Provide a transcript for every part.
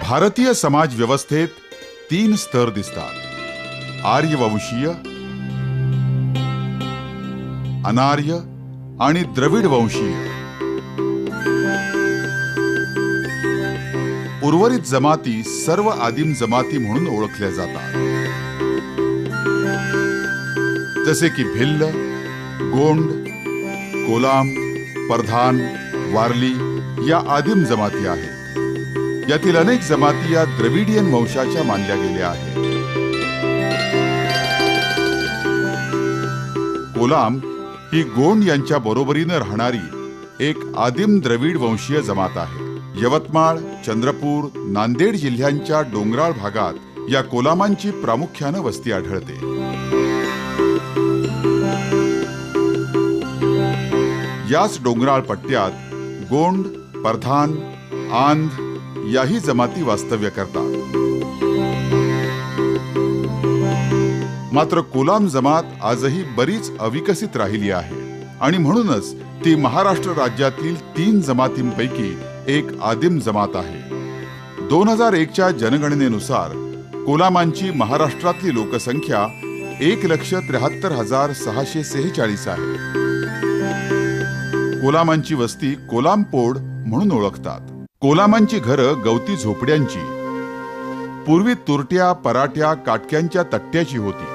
भारतीय समाज व्यवस्थेत 3 स्तर दिसतात: आर्यवंशीय, अनार्य आणि द्रविड वंशीय. उर्वरित जमाती सर्व आदिम जमाती म्हणून ओळखल्या जातात, जसे की भिल्ल, गोंड, कोलाम, परधान, वारली या आदिम जमाती आहेत. यातील अनेक जमाती या द्रविडियन वंशाच्या मानल्या गेल्या आहेत. कोलाम ही गोंड यांच्या बरोबरीने राहणारी एक आदिम द्रविड वंशीय जमात आहे. यवतमाळ, चंद्रपूर, नांदेड जिल्ह्यांच्या डोंगराळ भागात या कोलामांची प्रामुख्याने वस्ती आढळते. याच डोंगराळ पट्ट्यात गोंड, परधान, आंध याही जमाती वास्तव्य करतात. मात्र कोलाम जमात आजही बरीच अविकसित राहिली आहे आणि म्हणूनच ती महाराष्ट्र राज्यातील 3 जमातींपैकी एक आदिम जमात आहे. 2001च्या जनगणनेनुसार कोलामांची महाराष्ट्रातली लोकसंख्या 1,73,646 आहे. कोलामांची वस्ती कोलामपोड म्हणून ओळखतात. कोलामांची घरं गवती झोपड्यांची, पूर्वी तुरट्या, पराठ्या, काटक्यांच्या तट्ट्याची होती.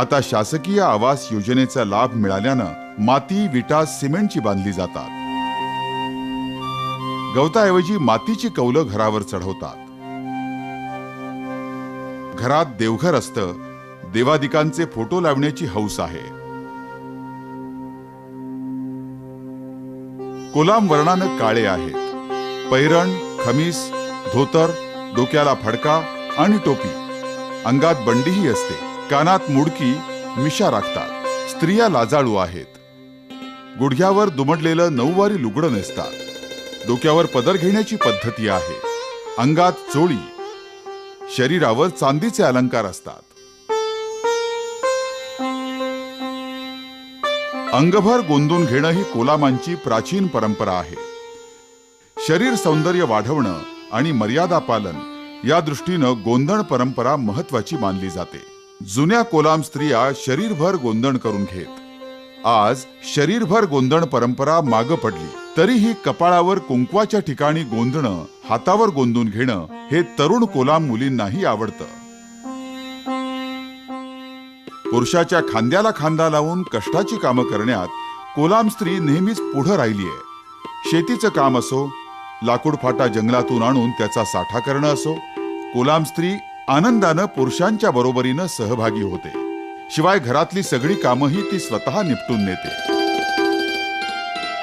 आता शासकीय आवास योजनेचा लाभ मिळाल्यानं माती, विटा, सिमेंटची बांधली जातात. गवताऐवजी मातीची कौलं घरावर चढवतात. घरात देवघर असतं. देवादिकांचे फोटो लावण्याची हौस आहे. कोलाम वर्णानं काळे आहेत. पैरण, खमीस, धोतर, डोक्याला फडका आणि टोपी. अंगात बंडीही असते. कानात मुडकी, मिशा राखतात. स्त्रिया लाजाळू आहेत. गुडघ्यावर दुमडलेलं 9वारी लुगडं नेसतात. डोक्यावर पदर घेण्याची पद्धती आहे. अंगात चोळी. शरीरावर चांदीचे अलंकार असतात. अंगभर गोंदून घेणं ही कोलामांची प्राचीन परंपरा आहे. शरीर सौंदर्य वाढवणं आणि मर्यादा पालन या दृष्टीनं गोंदण परंपरा महत्वाची मानली जाते. जुन्या कोलाम स्त्रिया शरीरभर गोंदण करून घेत. आज शरीरभर गोंदण परंपरा मागं पडली. तरीही कपाळावर कुंकवाच्या ठिकाणी गोंदणं, हातावर गोंदून घेणं हे तरुण कोलाम मुलींनाही आवडतं. पुरुषाच्या खांद्याला खांदा लावून कष्टाची कामं करण्यात कोलाम स्त्री नेहमीच पुढे राहिली आहे. शेतीचं काम असो, लाकूड फाटा जंगलातून आणून त्याचा साठा करणं असो, कोलाम स्त्री आनंदानं पुरुषांच्या बरोबरीनं सहभागी होते. शिवाय घरातली सगळी कामंही ती स्वतः निपटून नेते.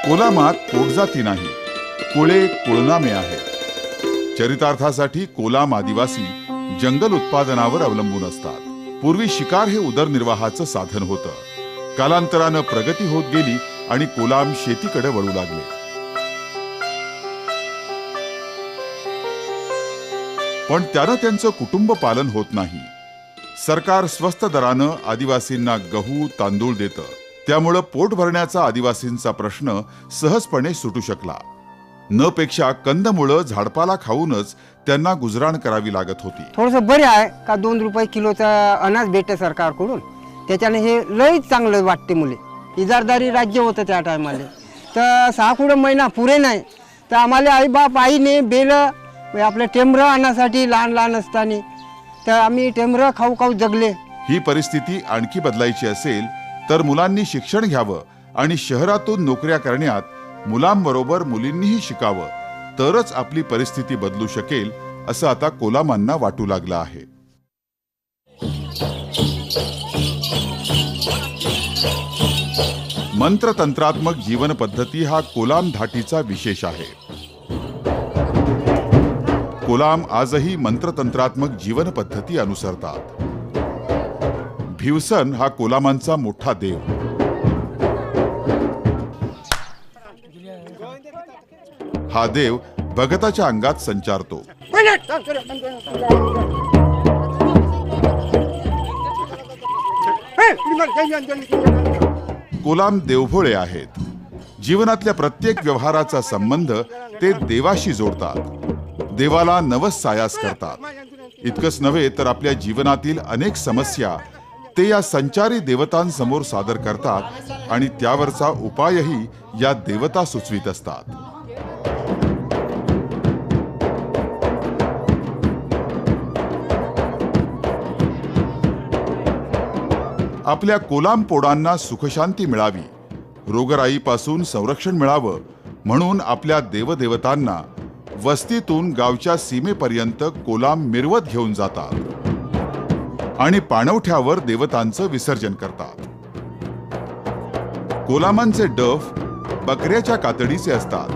कोलामात पोटजाती नाही, कुळे, कुळनामे आहेत. चरितार्थासाठी कोलाम आदिवासी जंगल उत्पादनावर अवलंबून असतात. पूर्वी शिकार हे उदरनिर्वाहाचं साधन होतं. कालांतरानं प्रगती होत गेली आणि कोलाम शेतीकडे वळू लागले. पण त्यानं त्यांचं कुटुंब पालन होत नाही. सरकार स्वस्त दरानं आदिवासींना गहू, तांदूळ देतं. त्यामुळं पोट भरण्याचा आदिवासींचा प्रश्न सहजपणे सुटू शकला. न पेक्षा कंदमुळं, झाडपाला खाऊनच त्यांना गुजराण करावी लागत होती. थोडंसं बरे आहे का 2 रुपये किलोचा अनाज भेटते सरकारकडून. त्याच्याने हे लई चांगलं वाटते. मुले इजारदारी राज्य होतं त्या टायमाला. तर 6 महिना पुरे नाही तर आम्हाला आईबाप आईने बेलं आपलं टेमरं आणण्यासाठी लहान असताना तर आम्ही टेमरं खाऊ खाऊ जगले. ही परिस्थिती आणखी बदलायची असेल तर मुलांनी शिक्षण घ्यावं आणि शहरातून नोकऱ्या करण्यात मुलांबरोबर मुलींनीही शिकावं, तरच आपली परिस्थिती बदलू शकेल असं आता कोलामांना वाटू लागलं आहे. मंत्रतंत्रात्मक जीवन पद्धती हा कोलाम धाटीचा विशेष आहे. कोलाम आजही मंत्रतंत्रात्मक जीवन पद्धती अनुसरतात. भिवसन हा कोलामांचा मोठा देव. हा देव भगताच्या अंगात संचारतो. कोलाम देवभोळे आहेत. जीवनातल्या प्रत्येक व्यवहाराचा संबंध ते देवाशी जोडतात, देवाला नवस सायास करतात। इतकंच नव्हे तर आपल्या जीवनातील अनेक समस्या ते या संचारी देवतांसमोर सादर करतात आणि त्यावरचा उपायही या देवता सुचवित असतात। आपल्या कोलाम पोडांना सुखशांती मिळावी, रोगराईपासून संरक्षण मिळावं म्हणून आपल्या देवदेवतांना वस्तीतून गावच्या सीमेपर्यंत कोलाम मिरवत घेऊन जातात आणि पाणवठ्यावर देवतांचं विसर्जन करतात। कोलामांचे डफ बकऱ्याच्या कातडीचे असतात।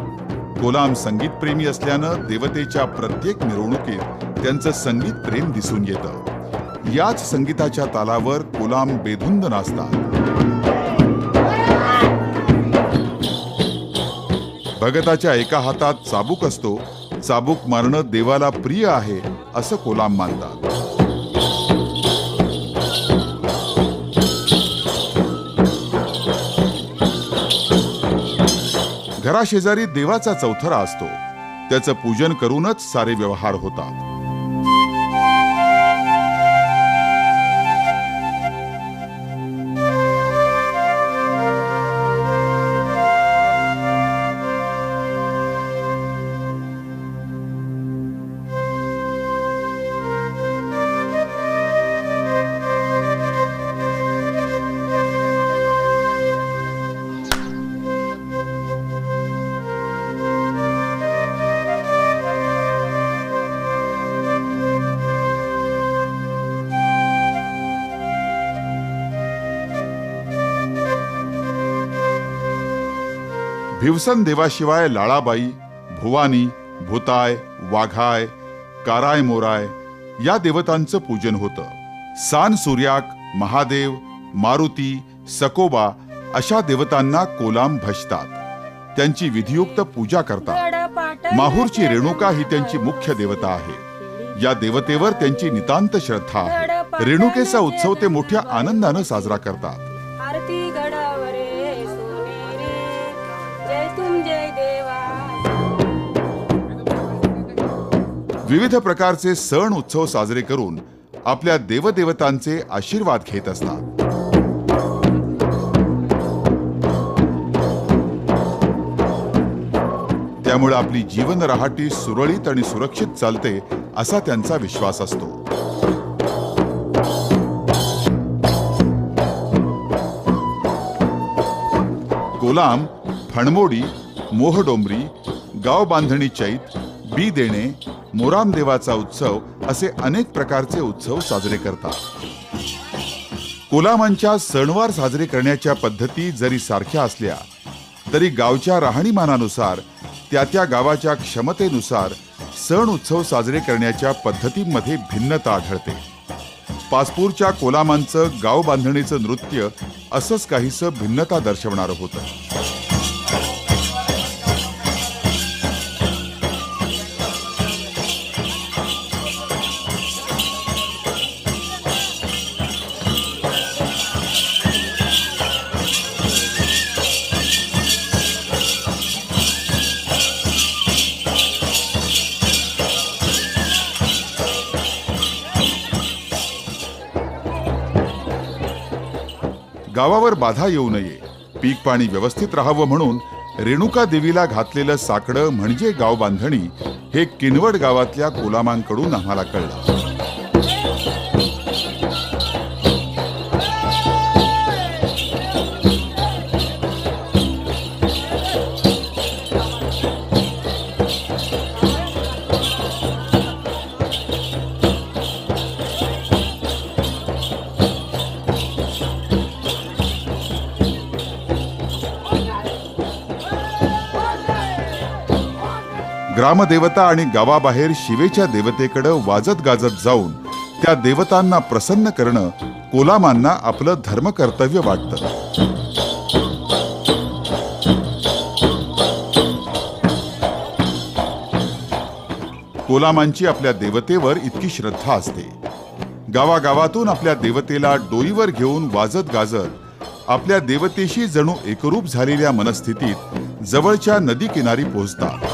कोलाम संगीत प्रेमी असल्यानं देवतेच्या प्रत्येक मिरवणुकीत त्यांचं संगीत प्रेम दिसून येतं। याच संगीताच्या तालावर कोलाम बेधुंद नाचतात। भगताच्या एका हातात चाबूक असतो, चाबूक मारणं देवाला प्रिय आहे असं कोलाम मानतात। घराशेजारी देवाचा चौथरा असतो, त्याचं पूजन करूनच सारे व्यवहार होतात। भिवसन देवाशिवाय लाळाबाई, भुवानी, भूताय, वाघाय, काराय मोराय या देवतांचं पूजन होतं। सान सूर्याक, महादेव, मारुती, सकोबा अशा देवतांना कोलाम भजतात, त्यांची विधियुक्त पूजा करतात। माहूरची रेणुका ही त्यांची मुख्य देवता आहे। या देवतेवर त्यांची नितांत श्रद्धा आहे। रेणुकेचा उत्सव ते मोठ्या आनंदानं साजरा करतात। आरती गडावरे सोनेरे, जय तुम जय देवा। विविध प्रकारचे सण उत्सव साजरे करून आपल्या देवदेवतांचे आशीर्वाद घेत असतात। त्यामुळे आपली जीवन रहाटी सुरळीत आणि सुरक्षित चालते असा त्यांचा विश्वास असतो। कोलाम, फणमोडी, मोहडोंबरी, गाव बांधणी चैत, बी देणे, मोराम देवाचा उत्सव असे अनेक प्रकारचे उत्सव साजरे करतात। कोलामांच्या सणवार साजरे करण्याच्या पद्धती जरी सारख्या असल्या तरी गावच्या राहणीमानानुसार त्या त्या गावाच्या क्षमतेनुसार सण उत्सव साजरे करण्याच्या पद्धतींमध्ये भिन्नता आढळते। पासपूरच्या कोलामांचं गाव बांधणीचं नृत्य असंच काहीसं भिन्नता दर्शवणारं होतं। गावावर बाधा येऊ नये, पीक पाणी व्यवस्थित राहावं म्हणून रेणुका देवीला घातलेलं साकडं म्हणजे गाव बांधणी हे किनवट गावातल्या कोलामांकडून आम्हाला कळलं। ग्रामदेवता आणि गावाबाहेर शिवेच्या देवतेकडे वाजत गाजत जाऊन त्या देवतांना प्रसन्न करणं कोलामांना आपलं धर्मकर्तव्य वाटतं। कोलामांची आपल्या देवतेवर इतकी श्रद्धा असते। गावागावातून आपल्या देवतेला डोईवर घेऊन वाजत गाजत आपल्या देवतेशी जणू एकरूप झालेल्या मनस्थितीत जवळच्या नदी किनारी पोहोचतात.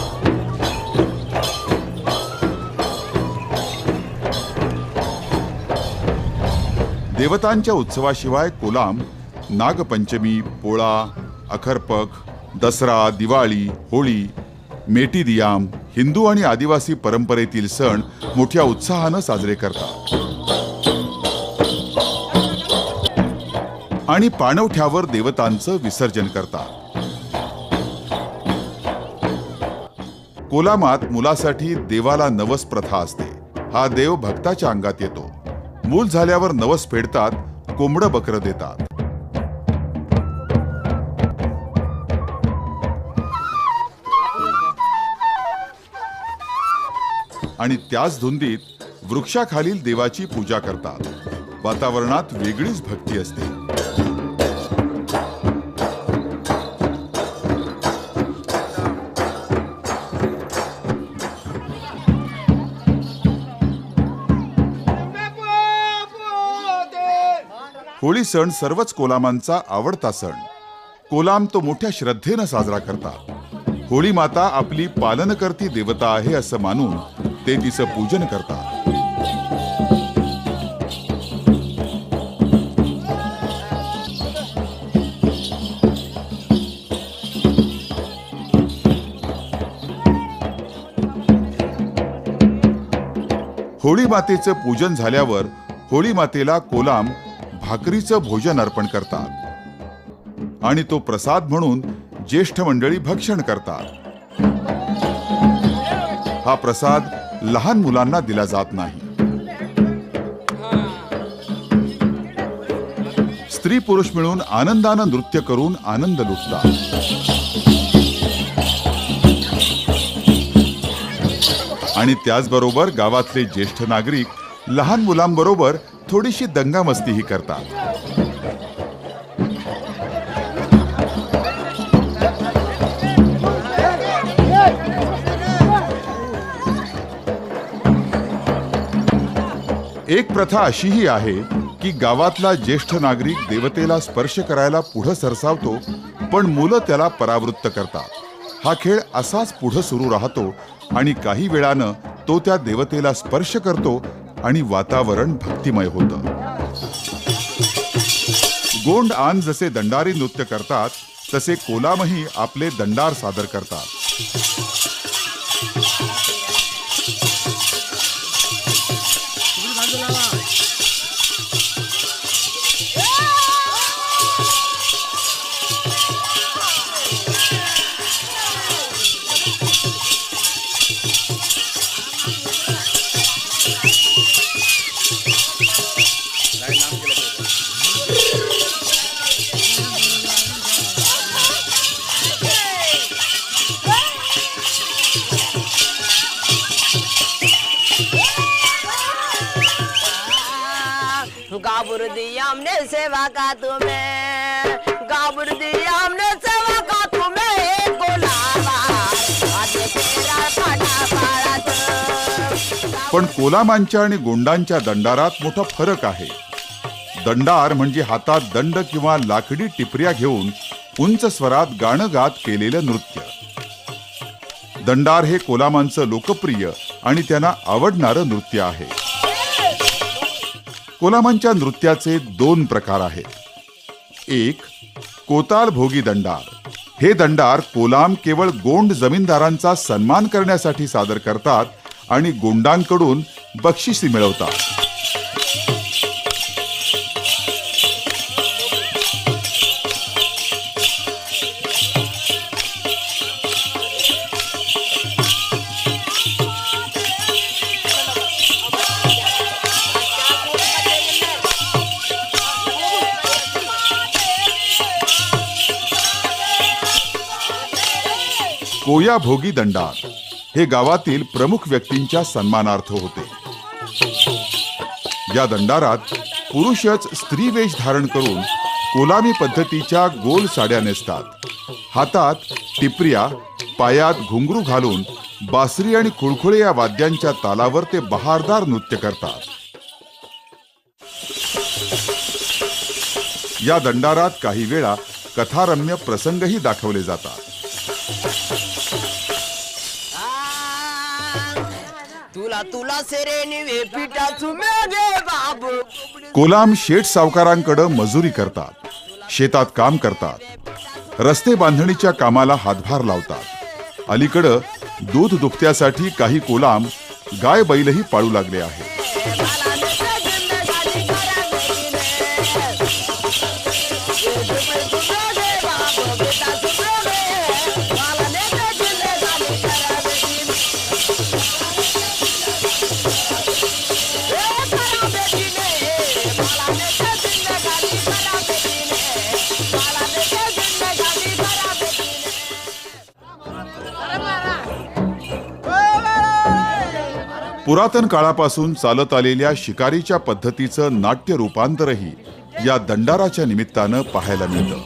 देवतांच्या उत्सवाशिवाय कोलाम नागपंचमी, पोळा, अखरपख, दसरा, दिवाळी, होळी, मेटीदियाम, हिंदू आणि आदिवासी परंपरेतील सण मोठ्या उत्साहानं साजरे करतात आणि पाणवठ्यावर देवतांचं विसर्जन करतात. कोलामात मुलासाठी देवाला नवस प्रथा असते. हा देव भक्ताच्या अंगात येतो. मूल झाल्यावर नवस फेडतात, कोंबडं बकरं देतात. आणि त्याच धुंदीत वृक्षाखालील देवाची पूजा करतात. वातावरणात वेगळीच भक्ती असते. होळी सण सर्वच कोलामांचा आवडता सण. कोलाम तो मोठ्या श्रद्धेनं साजरा करतात. होळी माता आपली पालनकर्ती देवता आहे असं मानून ते तिचं पूजन करतात. होळी मातेचं पूजन झाल्यावर होळी मातेला कोलाम भाकरीचं भोजन अर्पण करतात आणि तो प्रसाद म्हणून ज्येष्ठ मंडळी भक्षण करतात. हा प्रसाद लहान मुलांना दिला जात नाही. स्त्री पुरुष मिळून आनंदानं नृत्य करून आनंद लुटतात. आणि त्याचबरोबर गावातले ज्येष्ठ नागरिक लहान मुलांबरोबर थोडीशी दंगामस्तीही करतात. एक प्रथा अशीही आहे की गावातला ज्येष्ठ नागरिक देवतेला स्पर्श करायला पुढे सरसावतो, पण मुलं त्याला परावृत्त करतात. हा खेळ असाच पुढे सुरू राहतो आणि काही वेळानं तो त्या देवतेला स्पर्श करतो आणि वातावरण भक्तिमय होतं. गोंड आन जसे दंडारी नृत्य करतात तसे कोलामही आपले दंडार सादर करतात. गाबुर दिया हमने सेवा का तुम्हें, गाबुर दिया हमने सेवा का तुम्हें, कोलामा आगे तेरा फाटा पाळत. पण कोलामांच्या आणि गोंडांच्या दंडारात मोठा फरक आहे. दंडार म्हणजे हातात दंड किंवा लाकडी टिपऱ्या घेऊन उंच स्वरात गाणं गात केलेलं नृत्य. दंडार हे कोलामांचं लोकप्रिय आणि त्यांना आवडणारं नृत्य आहे. कोलामांच्या नृत्याचे दोन प्रकार आहेत. एक कोताल भोगी दंडार. हे दंडार कोलाम केवळ गोंड जमीनदारांचा सन्मान करण्यासाठी सादर करतात आणि गोंडांकडून बक्षिसी मिळवतात. कोया भोगी दंडार हे गावातील प्रमुख व्यक्तींच्या सन्मानार्थ होते. या दंडारात पुरुषच स्त्री वेश धारण करून कोलामी पद्धतीच्या गोल साड्या नेसतात. हातात टिपऱ्या, पायात घुंगरू घालून बासरी आणि खुळखुळे या वाद्यांच्या तालावर ते बहारदार नृत्य करतात. या दंडारात काही वेळा कथारम्य प्रसंगही दाखवले जातात. तुला तुला सेरेनी वे पिठाचू मेघे बाबू. कोलाम शेठ सावकारांकडे मजुरी करतात, शेतात काम करतात, रस्ते बांधणीच्या कामाला हातभार लावतात. अलीकडं दूध दुभत्यासाठी काही कोलाम गाय बैलही पाळू लागले आहेत. पुरातन काळापासून चालत आलेल्या शिकारीच्या पद्धतीचं नाट्य रूपांतरही या दंडाराच्या निमित्तानं पाहायला मिळतं.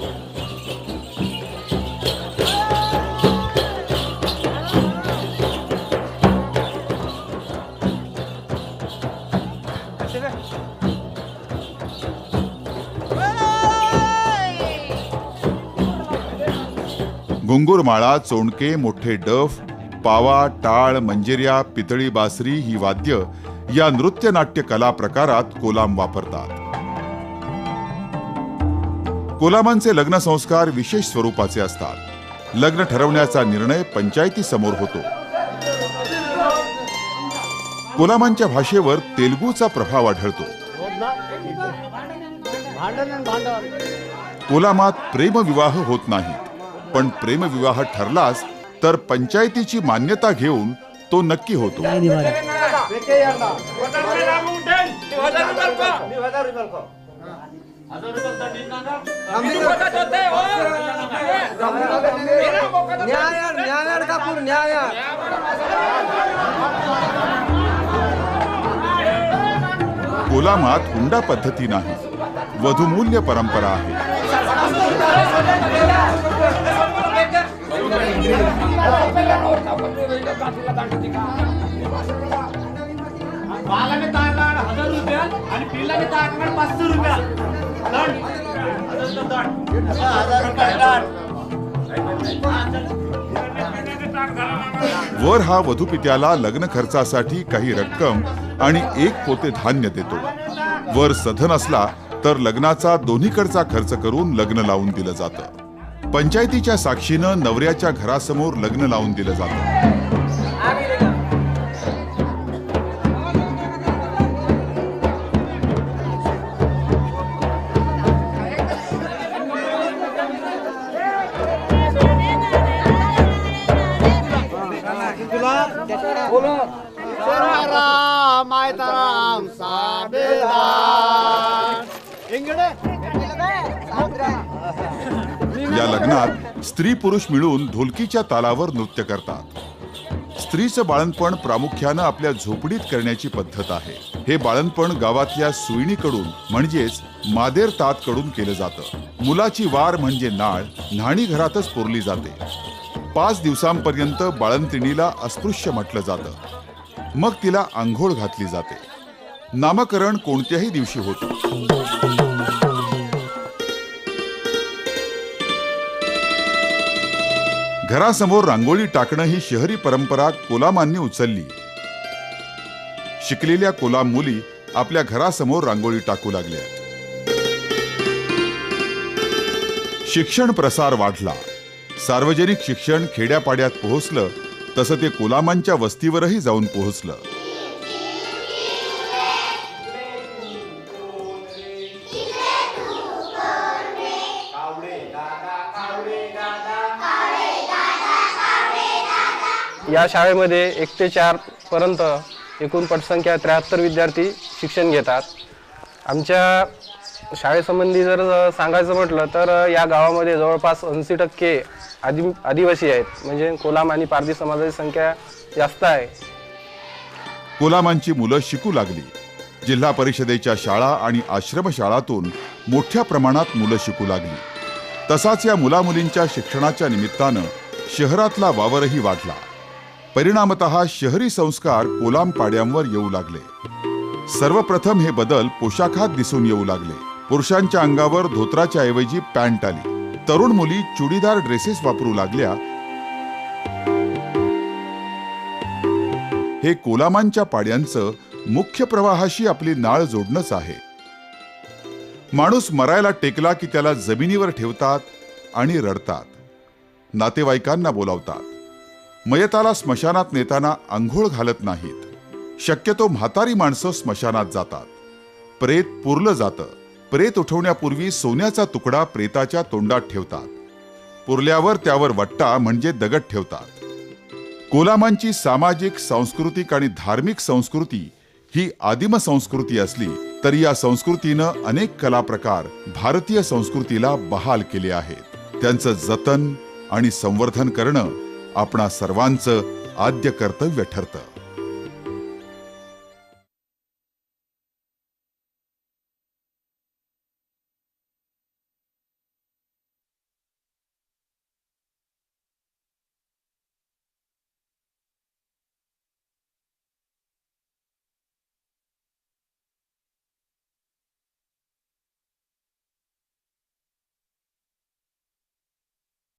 घुंगुरमाळा, चोंडके, मोठे डफ, पावा, टाळ, मंजिऱ्या, पितळी बासरी ही वाद्य या नृत्य नाट्य कला प्रकारात कोलाम वापरतात. कोलामांचे लग्न संस्कार विशेष स्वरूपाचे असतात. लग्न ठरवण्याचा निर्णय पंचायती समोर होतो. कोलामांच्या भाषेवर तेलुगूचा प्रभाव आढळतो. कोलामात प्रेमविवाह होत नाहीत, पण प्रेमविवाह ठरलाच तर पंचायतीची मान्यता घेऊन तो नक्की होतो. कोलामात हुंडा पद्धती नाही, वधूमूल्य परंपरा आहे. वर हा वधूपित्याला लग्न खर्चासाठी काही रक्कम आणि एक पोते धान्य देतो. वर सधन असला तर लग्नाचा दोन्हीकडचा खर्च करून लग्न लावून दिलं जातं. पंचायतीच्या साक्षीनं नवऱ्याच्या घरासमोर लग्न लावून दिलं जातं. या लग्नात स्त्री पुरुष मिळून ढोलकीच्या तालावर नृत्य करतात. स्त्रीचं बाळंतपण प्रामुख्यानं आपल्या झोपडीत करण्याची पद्धत आहे. हे बाळंतपण गावातल्या सुईणीकडून म्हणजेच मादेर तातकडून केलं जातं. मुलाची वार म्हणजे नाळ न्हाणी घरातच पुरली जाते. 5 दिवसांपर्यंत बाळंतिणीला अस्पृश्य म्हटलं जातं. मग तिला आंघोळ घातली जाते. नामकरण कोणत्याही दिवशी होतं. घरासमोर रांगोळी टाकणं ही शहरी परंपरा कोलामांनी उचलली. शिकलेल्या कोलाम मुली आपल्या घरासमोर रांगोळी टाकू लागल्या. शिक्षण प्रसार वाढला. सार्वजनिक शिक्षण खेड्यापाड्यात पोहोचलं, तसं ते कोलामांच्या वस्तीवरही जाऊन पोहोचलं. या शाळेमध्ये 1 ते 4 पर्यंत एकूण पटसंख्या 73 विद्यार्थी शिक्षण घेतात. आमच्या शाळेसंबंधी जर सांगायचं म्हटलं तर या गावामध्ये जवळपास 80% आदिवासी आहेत. म्हणजे कोलाम आणि पारधी समाजाची संख्या जास्त आहे. कोलामांची मुलं शिकू लागली. जिल्हा परिषदेच्या शाळा आणि आश्रमशाळातून मोठ्या प्रमाणात मुलं शिकू लागली. तसाच या मुलामुलींच्या शिक्षणाच्या निमित्तानं शहरातला वावरही वाढला. परिणामतः शहरी संस्कार कोलाम पाड्यांवर येऊ लागले. सर्वप्रथम हे बदल पोशाखात दिसून येऊ लागले. पुरुषांच्या अंगावर धोत्राच्या ऐवजी पॅन्ट आली. तरुण मुली चुडीदार ड्रेसेस वापरू लागल्या. हे कोलामांच्या पाड्यांचं मुख्य प्रवाहाशी आपली नाळ जोडणंच आहे. माणूस मरायला टेकला की त्याला जमिनीवर ठेवतात आणि रडतात. नातेवाईकांना बोलावतात. मयताला स्मशानात नेताना अंघोळ घालत नाहीत. शक्यतो म्हातारी माणसं स्मशानात जातात. प्रेत पुरलं जातं. प्रेत उठवण्यापूर्वी सोन्याचा तुकडा प्रेताच्या तोंडात ठेवतात. पुरल्यावर त्यावर वट्टा म्हणजे दगड ठेवतात. कोलामांची सामाजिक, सांस्कृतिक आणि धार्मिक संस्कृती ही आदिम संस्कृती असली तरी या संस्कृतीनं अनेक कला प्रकार भारतीय संस्कृतीला बहाल केले आहेत. त्यांचं जतन आणि संवर्धन करणं आपणा सर्वांचं आद्य कर्तव्य ठरतं.